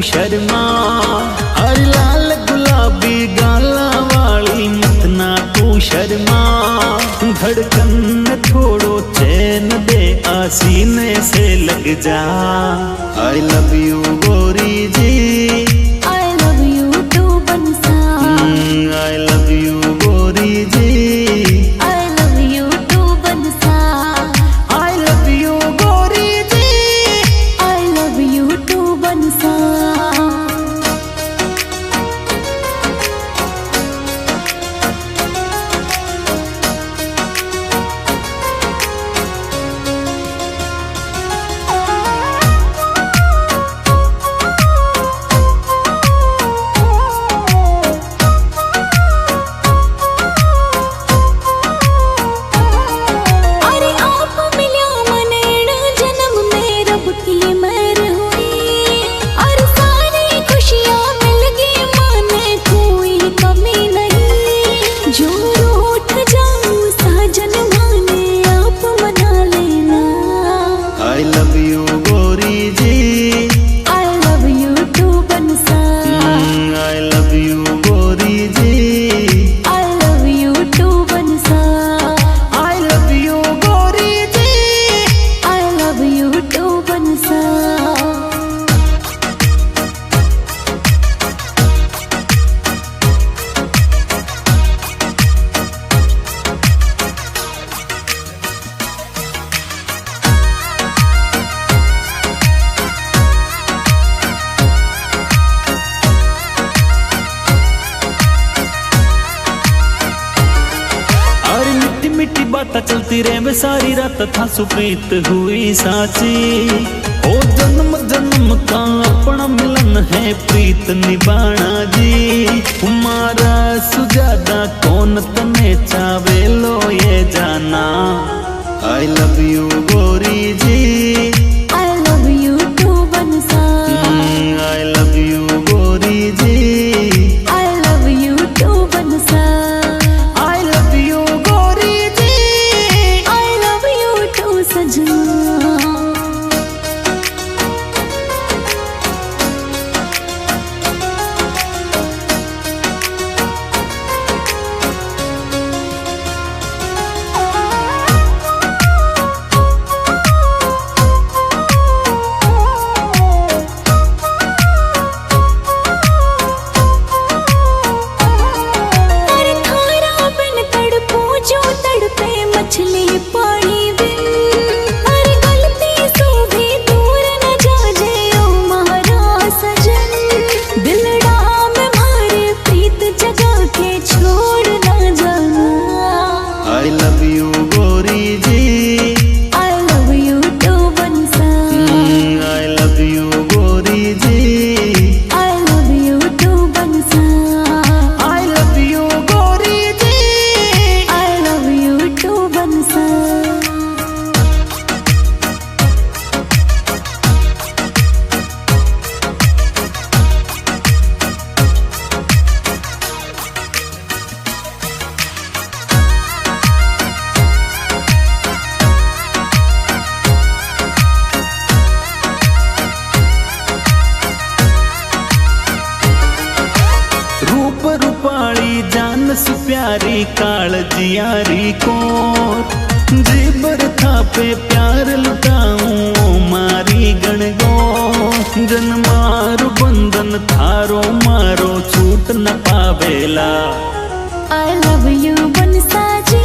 शर्मा। हरी लाल गुलाबी गाला वाली मत ना तू शर्मा। धड़कन थोड़ो चैन दे आसीने से लग जा। आई लव यू गोरी जी, आई लव यू टू बंसा। आई लव यू गोरी जी, आई लव यू टू बंसा। आई लव यू गोरी जी, आई लव यू टू बंसा। I love you गोरी जी, I love you टू बंसा। I love you गोरी जी, I love you टू बंसा। I love you गोरी जी, I love you टू बंसा। मिट्टी बात चलती रहे सारी रात था सुप्रीत हुई साची। ओ जन्म जन्म का अपना मिलन है प्रीत निभाना जी। हमारा सुजादा कौन तने चावे लो ये जाना। आई लव यू गोरी जी, I love you टू बंसा। आई लव यू गोरी जी, I love you टू बंसा। आई लव यू गोरी जी, I love you टू सजना। मछली पानी बिन हर गलती से भी दूर न जाजे ओ मारा सजन। दिलड़ा में मारे प्रीत जगा के छोड़ न जाना। आई लव यू गोरी जी, I love you टू बंसा। आई लव यू गोरी जी, I love you टू बंसा। आई लव यू गोरी जी, I love you टू बंसा। रूप रूपाली जान से प्यारी काल जियारी को। जीबर था पे प्यार लुटाऊं मारी गणगो। जन्मारू बंधन थारो मारो छूट न पावेला। I love you बंसा जी।